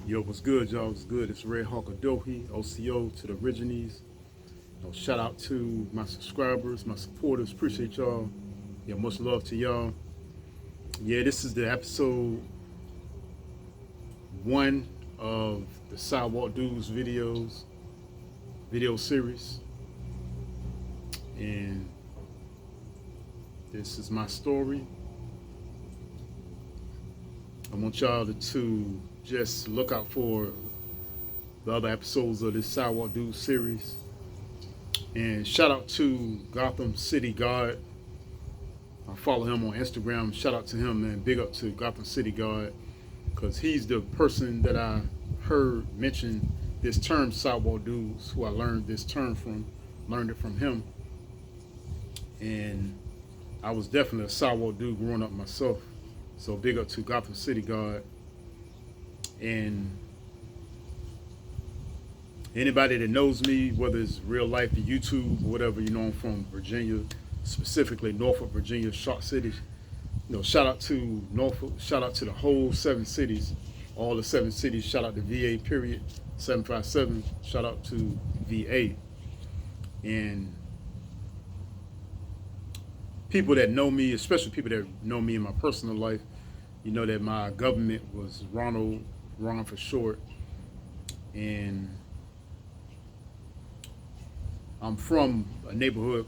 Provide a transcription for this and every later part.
Yo, what's good, y'all? What's good? It's RedHawk Adohi, OCO to the Origines. Shout out to my subscribers, my supporters. Appreciate y'all. Yeah, much love to y'all. Yeah, this is the episode one of the Sidewalk Dudes video series. And this is my story. I want y'all to just look out for the other episodes of this Sidewalk Dudes series. And shout out to Gotham City God. I follow him on Instagram. Shout out to him, man. Big up to Gotham City God, because he's the person that I heard mention this term Sidewalk Dudes, who I learned this term from. Learned it from him. And I was definitely a Sidewalk dude growing up myself. So big up to Gotham City God. And anybody that knows me, whether it's real life or YouTube or whatever, I'm from Virginia, specifically Norfolk Virginia, Short City. Shout out to Norfolk, shout out to the whole 7 cities, all the 7 cities. Shout out to VA period 757. Shout out to VA. And people that know me, especially people that know me in my personal life, you know that my government was Ron for short. And I'm from a neighborhood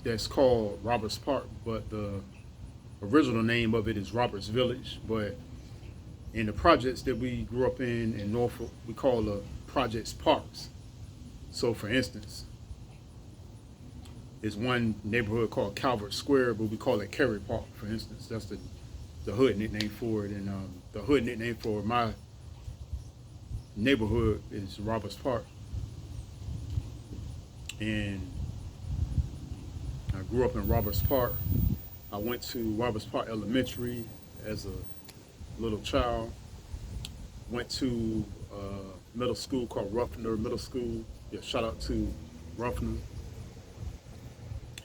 that's called Roberts Park, but the original name of it is Roberts Village. But in the projects that we grew up in Norfolk, we call the projects parks. So for instance, there's one neighborhood called Calvert Square, but we call it Kerry Park, for instance. That's the hood nickname for it. And the hood nickname for my neighborhood is Roberts Park. And I grew up in Roberts Park. I went to Roberts Park Elementary as a little child. Went to middle school called Ruffner Middle School. Yeah, shout out to Ruffner.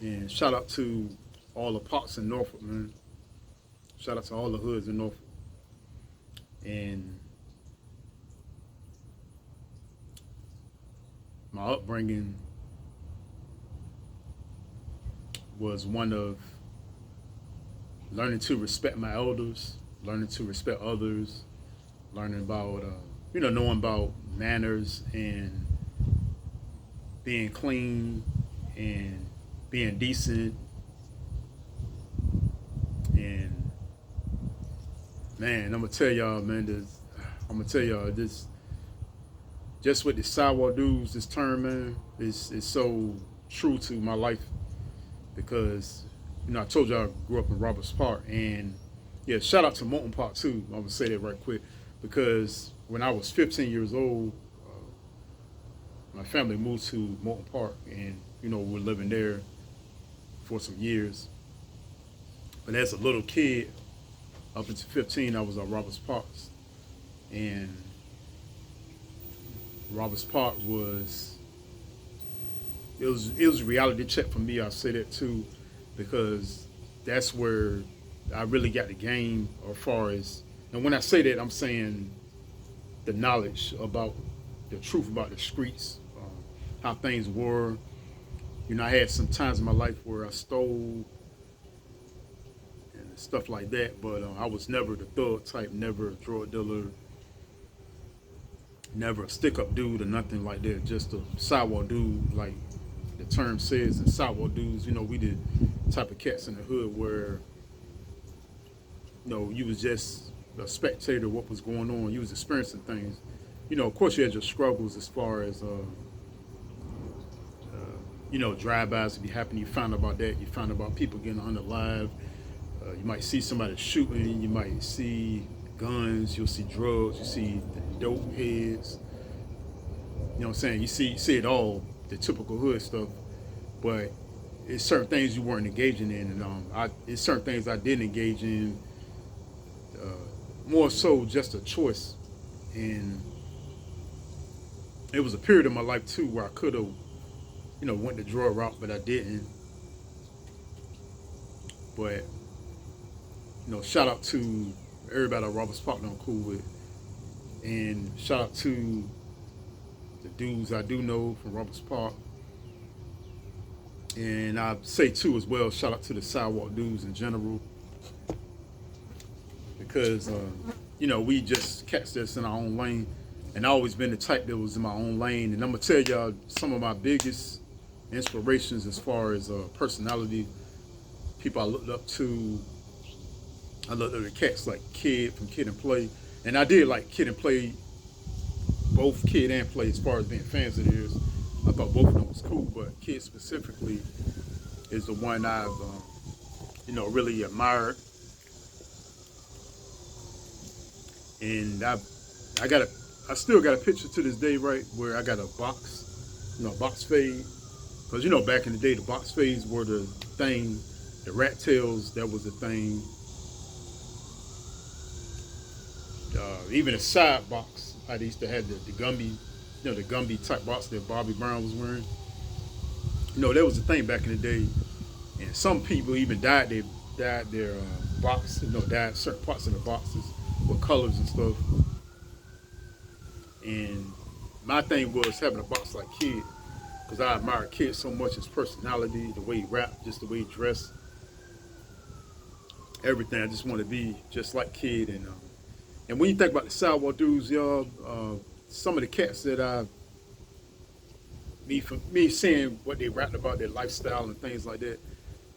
And shout out to all the parks in Norfolk, man. Shout out to all the hoods in Norfolk. And my upbringing was one of learning to respect my elders, learning to respect others, learning about, knowing about manners and being clean and being decent. And man, I'm gonna tell y'all, this just with the Sidewalk Dudes, this term, man, is so true to my life. Because, I told y'all I grew up in Roberts Park. And yeah, shout out to Moulton Park too. I'm gonna say that right quick. Because when I was 15 years old, my family moved to Moulton Park. And, we were living there for some years. But as a little kid, up until 15, I was at Roberts Park. And Roberts Park was a reality check for me. I say that too, because that's where I really got the game as far as, and when I say that, I'm saying the knowledge about the truth about the streets, how things were. I had some times in my life where I stole and stuff like that, but I was never the thug type, never a drug dealer, never a stick-up dude or nothing like that. Just a sidewalk dude, like the term says. And sidewalk dudes, we the type of cats in the hood where, you was just a spectator of what was going on. You was experiencing things. Of course you had your struggles as far as, drive-bys if you happen, you find about that. You find about people getting unalive. You might see somebody shooting. You might see guns. You'll see drugs. You see dope heads. You know what I'm saying? You see it all, the typical hood stuff. But it's certain things you weren't engaging in, and it's certain things I didn't engage in. More so, just a choice. And it was a period of my life too where I could have, went the drug route, but I didn't. But shout out to everybody at Roberts Park that I'm cool with. And shout out to the dudes I do know from Roberts Park. And I say too as well, shout out to the Sidewalk dudes in general, because we just catch this in our own lane. And I always been the type that was in my own lane. And I'm gonna tell y'all some of my biggest inspirations as far as personality, people I looked up to. I looked up to cats like Kid from Kid and Play, and I did like Kid and Play, both Kid and Play as far as being fans of theirs. I thought both of them was cool, but Kid specifically is the one I've really admired. And I still got a picture to this day, right, where I got a box fade. Because, back in the day, the box fades were the thing. The rat tails, that was the thing. Even a side box, I used to have the Gumby, the Gumby type box that Bobby Brown was wearing. That was the thing back in the day. And some people even dyed their box, dyed certain parts of the boxes with colors and stuff. And my thing was having a box like Kid, because I admire Kid so much, his personality, the way he rapped, just the way he dressed, everything. I just want to be just like Kid. And when you think about the Sidewalk dudes, y'all, some of the cats that me seeing what they rapped about, their lifestyle and things like that,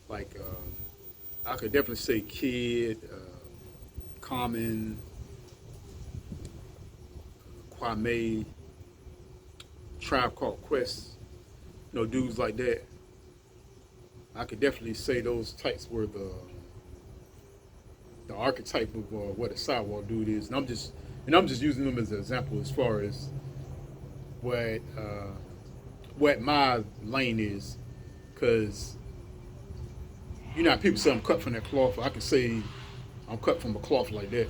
like I could definitely say Kid, Common, Kwame, Tribe Called Quest, dudes like that. I could definitely say those types were the archetype of what a Sidewalk dude is, and I'm just using them as an example as far as what my lane is, because how people say I'm cut from that cloth. I can say I'm cut from a cloth like that.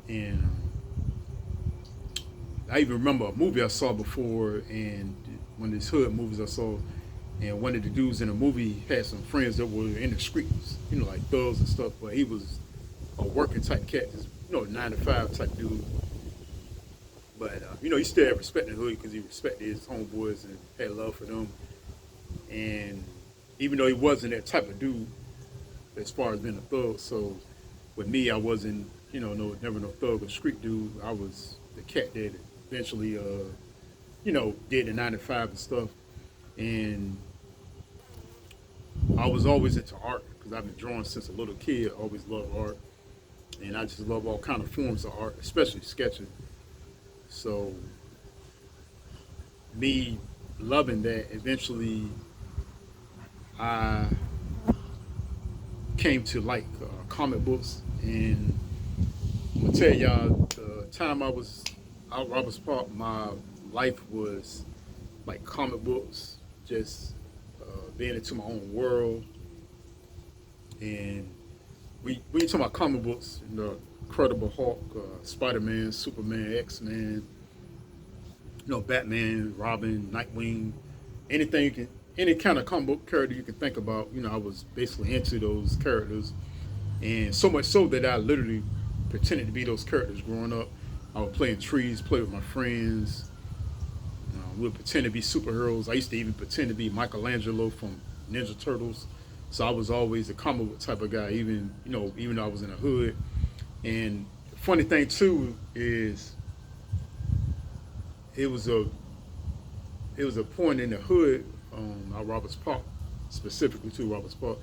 And I even remember a movie I saw before, and one of these hood movies I saw, and one of the dudes in the movie had some friends that were in the streets, like thugs and stuff, but he was a working type cat, 9-to-5 type dude. But, he still had respect in the hood because he respected his homeboys and had love for them. And even though he wasn't that type of dude as far as being a thug, so with me, I wasn't, never no thug or street dude. I was the cat that eventually, did the 9-to-5 and stuff. And I was always into art because I've been drawing since a little kid. I always loved art. And I just love all kind of forms of art, especially sketching. So me loving that, eventually I came to like comic books. And I'm gonna tell y'all, the time I was out Roberts Park, my life was like comic books, just being into my own world. And we talking about comic books, Incredible Hulk, Spider-Man, Superman, X-Men, Batman, Robin, Nightwing, any kind of comic book character you can think about. I was basically into those characters, and so much so that I literally pretended to be those characters growing up. I would play in trees, play with my friends. We would pretend to be superheroes. I used to even pretend to be Michelangelo from Ninja Turtles. So I was always a comic book type of guy, even though I was in the hood. And the funny thing too is it was a point in the hood, out Roberts Park, specifically to Roberts Park.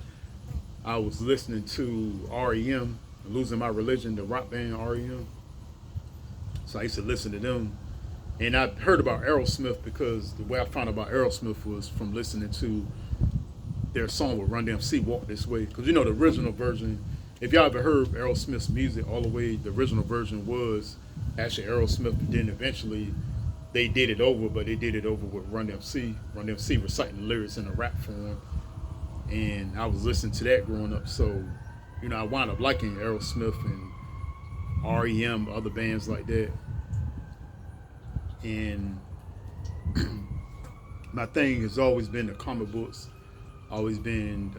I was listening to REM, Losing My Religion, the rock band REM. So I used to listen to them. And I heard about Aerosmith because the way I found out about Aerosmith was from listening to their song with Run DMC, Walk This Way. Because the original version, if y'all ever heard Aerosmith's music all the way, the original version was actually Aerosmith. Then eventually they did it over, but they did it over with Run DMC. Run DMC reciting the lyrics in a rap form. And I was listening to that growing up. So, I wound up liking Aerosmith and REM, other bands like that. And my thing has always been the comic books, always been,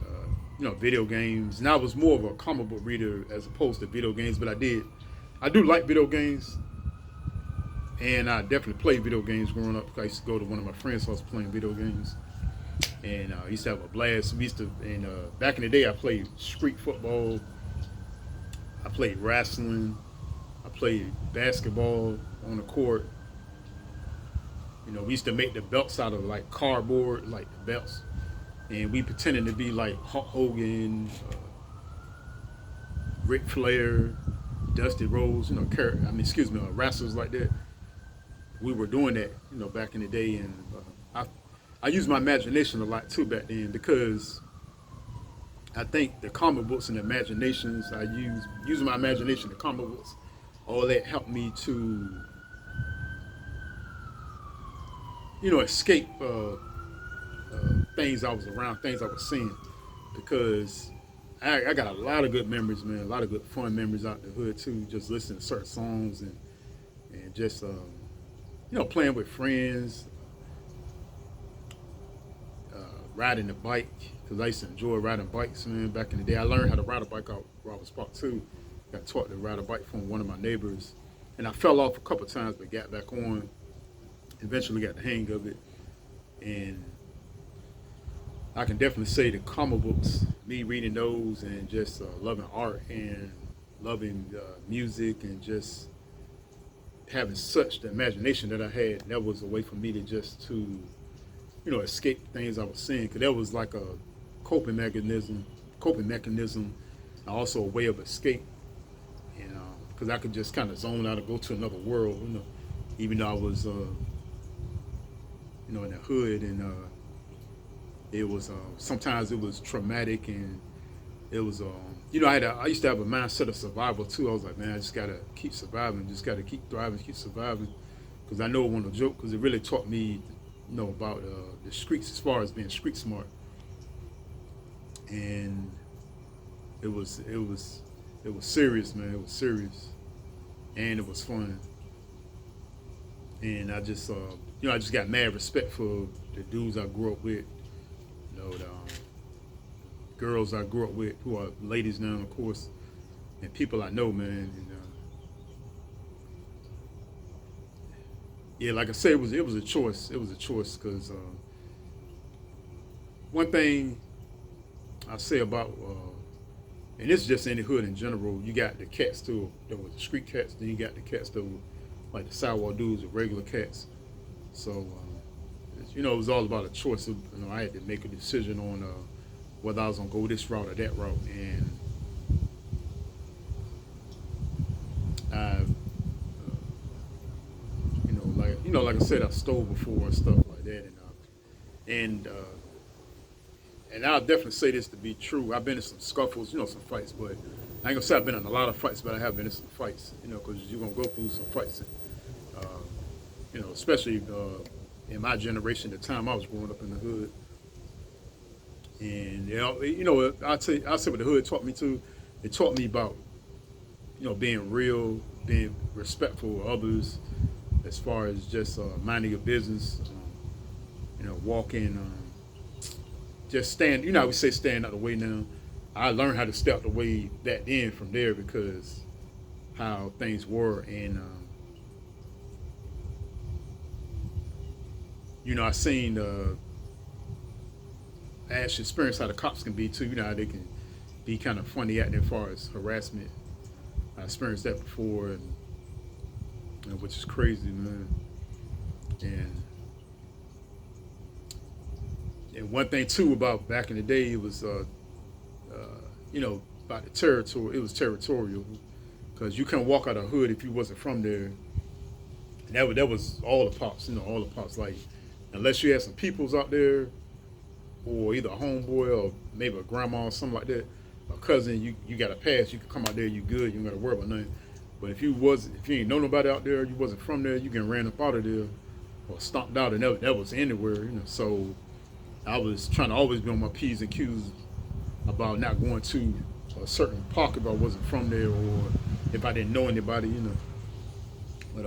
video games. And I was more of a comic book reader as opposed to video games, but I did I do like video games, and I definitely played video games growing up. I used to go to one of my friends' house playing video games, and I used to have a blast. We used to, and back in the day, I played street football. I played wrestling. I played basketball on the court. You know, we used to make the belts out of like cardboard, like the belts, and we pretended to be like Hulk Hogan, Ric Flair, Dusty Rhodes, you know, wrestlers like that. We were doing that, you know, back in the day, and I used my imagination a lot too back then, because I think the comic books and the imaginations I using my imagination, the comic books, all that helped me to, you know, escape things I was around, things I was seeing, because I got a lot of good memories, man, a lot of good fun memories out the hood too, just listening to certain songs, and just you know, playing with friends, riding the bike, because I used to enjoy riding bikes, man. Back in the day, I learned how to ride a bike out Roberts Park too. Got taught to ride a bike from one of my neighbors, and I fell off a couple of times, but got back on. Eventually, got the hang of it, and I can definitely say the comic books, me reading those, and just loving art and loving music, and just having such the imagination that I had. That was a way for me to just to, you know, escape things I was seeing, because that was like a coping mechanism, also a way of escape, you know, because I could just kind of zone out and go to another world, you know, even though I was, you know, in the hood, and it was sometimes it was traumatic, and it was you know, I used to have a mindset of survival too. I was like, man, I just gotta keep surviving, just gotta keep thriving, keep surviving, because I know it wasn't a joke, because it really taught me, you know, about the streets, as far as being street smart, and it was serious, man. It was serious, and it was fun, and I just you know, I just got mad respect for the dudes I grew up with, you know, the girls I grew up with, who are ladies now, of course, and people I know, man. And yeah, like I said, it was a choice. It was a choice, because one thing I say about, and this is just in the hood in general, you got the cats too, that was the street cats, then you got the cats that were like the sidewalk dudes, the regular cats. So, you know, it was all about a choice. You know, I had to make a decision on whether I was gonna go this route or that route, and I, like I said, I stole before and stuff like that, and I'll definitely say this to be true. I've been in some scuffles, you know, some fights, but I ain't gonna say I've been in a lot of fights, but I have been in some fights, you know, because you're gonna go through some fights, you know, especially in my generation, the time I was growing up in the hood. And you know, I'll say what the hood taught me too. It taught me about, you know, being real, being respectful of others, as far as just minding your business, you know, walking, just stand. You know, we say stand out the way now. I learned how to stay out the way back then from there, because how things were, and you know, I seen I actually experienced how the cops can be too. You know, how they can be kind of funny acting as far as harassment. I experienced that before, and you know, which is crazy, man. And one thing too about back in the day, it was you know, about the territory. It was territorial, because you couldn't walk out of the hood if you wasn't from there. And that was all the pops, you know, all the pops. Like, unless you had some peoples out there, or either a homeboy or maybe a grandma or something like that, a cousin, you got a pass. You can come out there, you good. You ain't got to worry about nothing. But if you ain't know nobody out there, you wasn't from there, you can ran up out of there or stomped out, and that was anywhere, you know. So I was trying to always be on my P's and Q's about not going to a certain park if I wasn't from there, or if I didn't know anybody, you know. But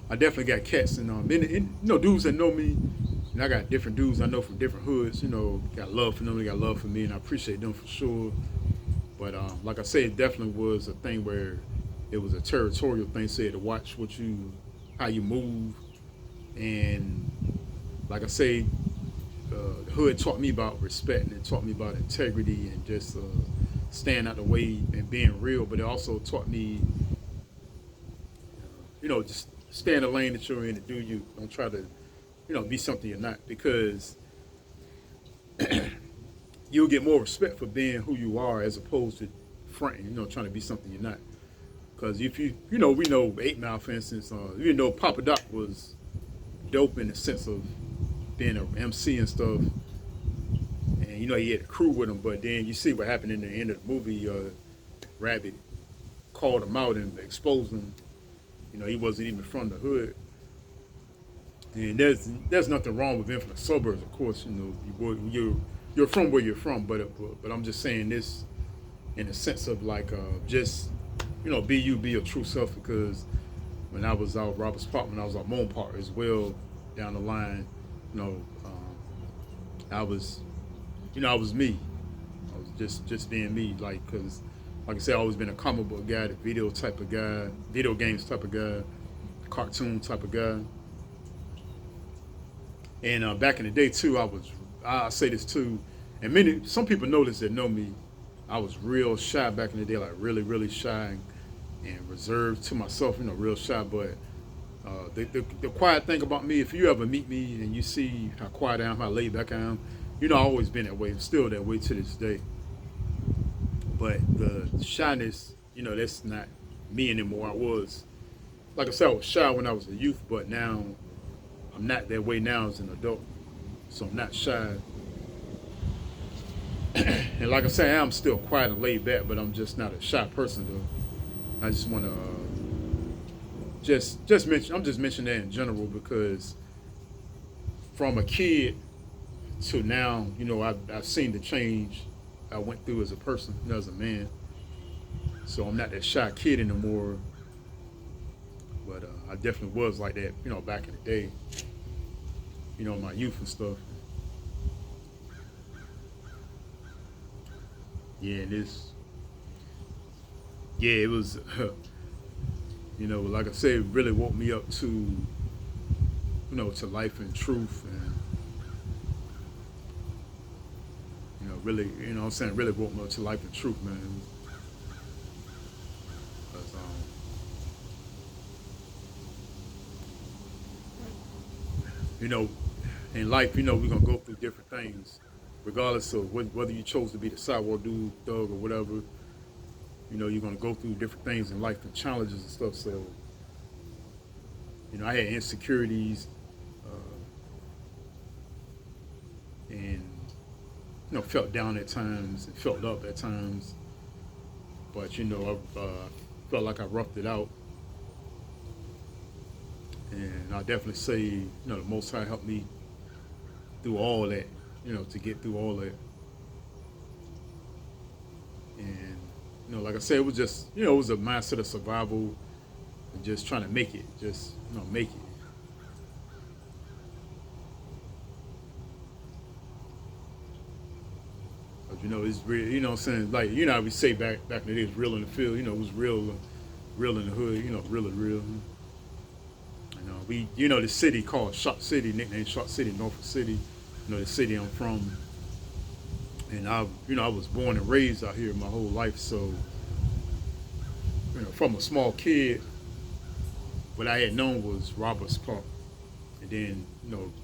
I definitely got cats, and you know, dudes that know me, and I got different dudes I know from different hoods, you know, got love for them, they got love for me, and I appreciate them for sure. But like I said, it definitely was a thing where it was a territorial thing. So you had to watch how you move, and like I say, the hood taught me about respect, and it taught me about integrity and just staying out the way and being real. But it also taught me, just stay in the lane that you're in and do you. Don't try to, be something you're not, because you'll get more respect for being who you are as opposed to fronting, trying to be something you're not. Because if we know 8 Mile, for instance, Papa Doc was dope in the sense of being an MC and stuff, and he had a crew with him. But then you see what happened in the end of the movie. Rabbit called him out and exposed him. He wasn't even from the hood. And there's nothing wrong with being from the suburbs, of course. You're from where you're from, but I'm just saying this in the sense of like just be you, be your true self. Because when I was out Roberts Park, when I was out Moon Park as well, down the line, I was I was me. I was just being me, because like I said, I've always been a comic book guy, the video type of guy, video games type of guy, cartoon type of guy. And back in the day too, I say this too, and some people know this that know me. I was real shy back in the day, like really, really shy and reserved to myself, real shy. But the quiet thing about me, if you ever meet me and you see how quiet I am, how laid back I am, I've always been that way, still that way to this day. But the shyness, that's not me anymore. Like I said, I was shy when I was a youth, but now I'm not that way now as an adult. So I'm not shy. And like I say, I'm still quiet and laid back, but I'm just not a shy person though. I just want to just mention. I'm just mentioning that in general because from a kid to now, I've seen the change I went through as a person, as a man. So I'm not that shy kid anymore. But I definitely was like that, back in the day. My youth and stuff. Yeah, it was, like I said, it really woke me up to, to life and truth, and really, what I'm saying, really woke me up to life and truth, man. 'Cause, in life, we're gonna go through different things, regardless of whether you chose to be the sidewalk dude, thug, or whatever. You're gonna go through different things in life and challenges and stuff. So, I had insecurities, and felt down at times and felt up at times. But I felt like I roughed it out, and I definitely say, the Most High helped me through all that, to get through all that. And like I said, it was just, it was a mindset of survival and just trying to make it, make it. But it's real. What I'm saying, like how we say back in the day, it's real in the field. It was real in the hood. Really real. We, the city called Shop City, nicknamed Shop City, Norfolk City. The city I'm from, and I was born and raised out here my whole life. So, from a small kid, what I had known was Roberts Park, and then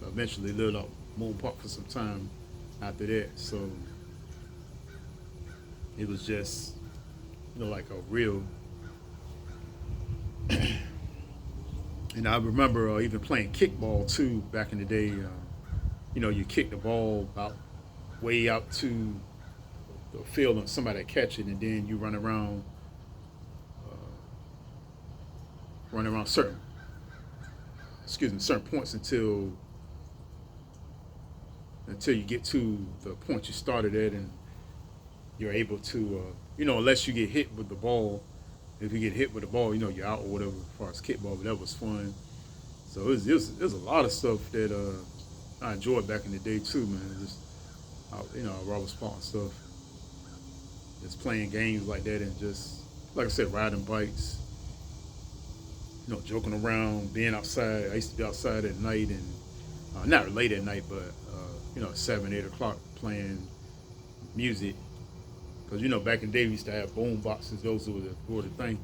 eventually lived up Moon Park for some time after that. So it was just like a real. And I remember even playing kickball too back in the day. You kick the ball way out to the field and somebody catch it, and then you run around certain points until you get to the point you started at, and you're able to unless you get hit with the ball. If you get hit with the ball, you're out or whatever as far as kickball. But that was fun. So there's a lot of stuff that I enjoyed back in the day too, man. Just Roberts Park and stuff. Just playing games like that, and just like I said, riding bikes. joking around, being outside. I used to be outside at night and not late at night, but 7, 8 o'clock playing music. Because back in the day we used to have boom boxes. Those were the thing.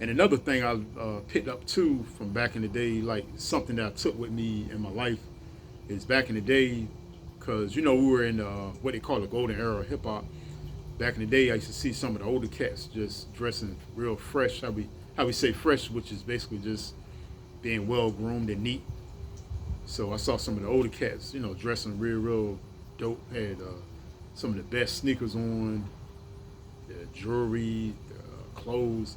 And another thing I picked up too from back in the day, like something that I took with me in my life, is back in the day, because we were in what they call the golden era of hip hop. Back in the day, I used to see some of the older cats just dressing real fresh. How we say fresh, which is basically just being well groomed and neat. So I saw some of the older cats, dressing real dope. Had some of the best sneakers on, the jewelry, the clothes,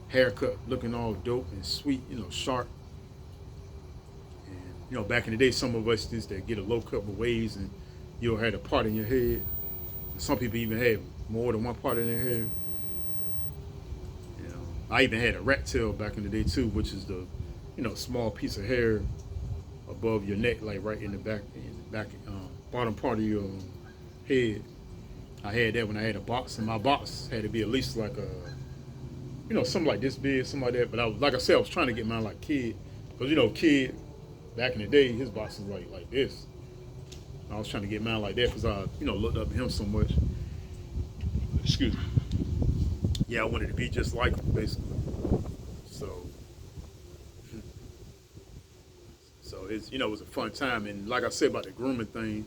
haircut looking all dope and sweet, sharp. And back in the day, some of us used to get a low cut with waves, and you'll have a part in your head. And some people even had more than one part in their hair. I even had a rat tail back in the day too, which is the small piece of hair above your neck, like right in the back bottom part of your head. I had that when I had a box, and my box had to be at least like something like this big, something like that. But like I said, I was trying to get mine like kid, because kid back in the day, his box was like this. I was trying to get mine like that because I looked up to him so much. Excuse me. Yeah, I wanted to be just like him, basically. So it's it was a fun time, and like I said about the grooming thing,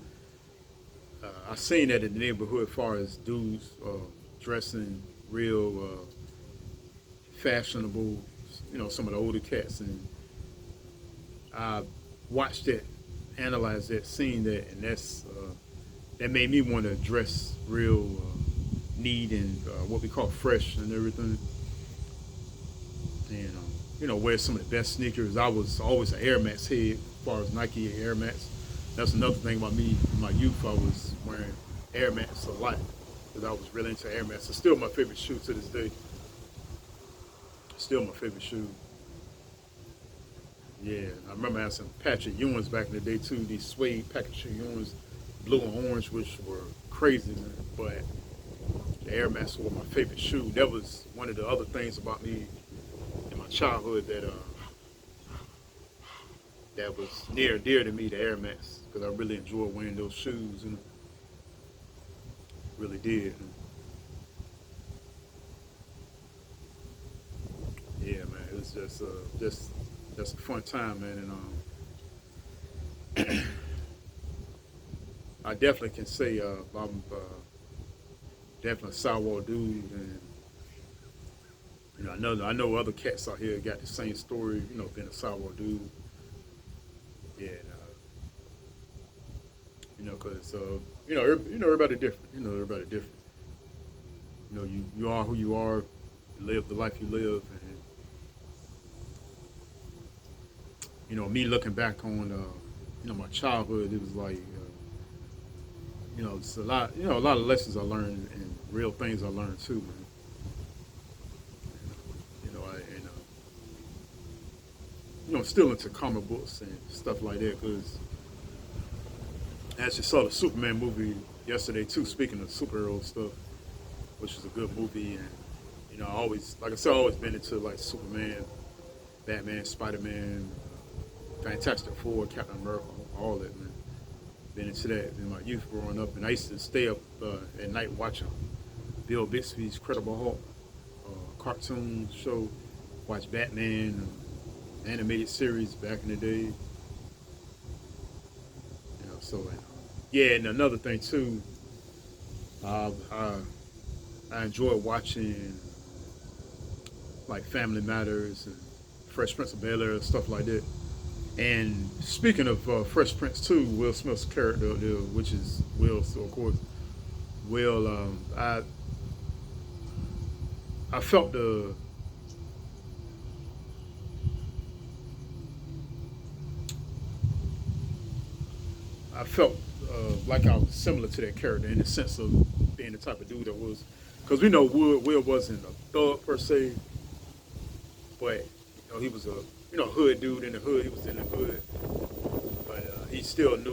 I seen that in the neighborhood as far as dudes dressing real fashionable, some of the older cats, and I watched it, analyzed that, seen that, and that made me want to dress real neat and what we call fresh and everything, and wear some of the best sneakers. I was always an Air Max head as far as Nike Air Max. That's another thing about me. In my youth, I was wearing Air Max a lot because I was really into Air Max. It's still my favorite shoe to this day. Still my favorite shoe. Yeah, I remember having some Patrick Ewings back in the day too. These suede Patrick Ewings, blue and orange, which were crazy, man. But the Air Max was my favorite shoe. That was one of the other things about me in my childhood that was near and dear to me, the Air Max, because I really enjoyed wearing those shoes, really did. Yeah, man, it was just a fun time, man, and I definitely can say I'm definitely a Sidewalk dude, and I know other cats out here got the same story, being a Sidewalk dude. Yeah, because everybody different. Everybody different. You are who you are. You live the life you live, and me looking back on my childhood, it was like it's a lot of lessons I learned and real things I learned too, man. Still into comic books and stuff like that, because I actually saw the Superman movie yesterday too. Speaking of superhero stuff, which is a good movie, and I always, like I said, I've always been into like Superman, Batman, Spider-Man, Fantastic Four, Captain America, all that, man. Been into that in my youth growing up, and I used to stay up at night watching Bill Bixby's Credible Hulk cartoon show, watch Batman. Animated series back in the day, yeah. And another thing too, I enjoy watching like Family Matters and Fresh Prince of Bel-Air, stuff like that. And speaking of Fresh Prince too, Will Smith's character, which is Will, so of course, Will, I felt like I was similar to that character in the sense of being the type of dude that was, because we know Will wasn't a thug per se, but he was a hood dude in the hood. He was in the hood, but he still knew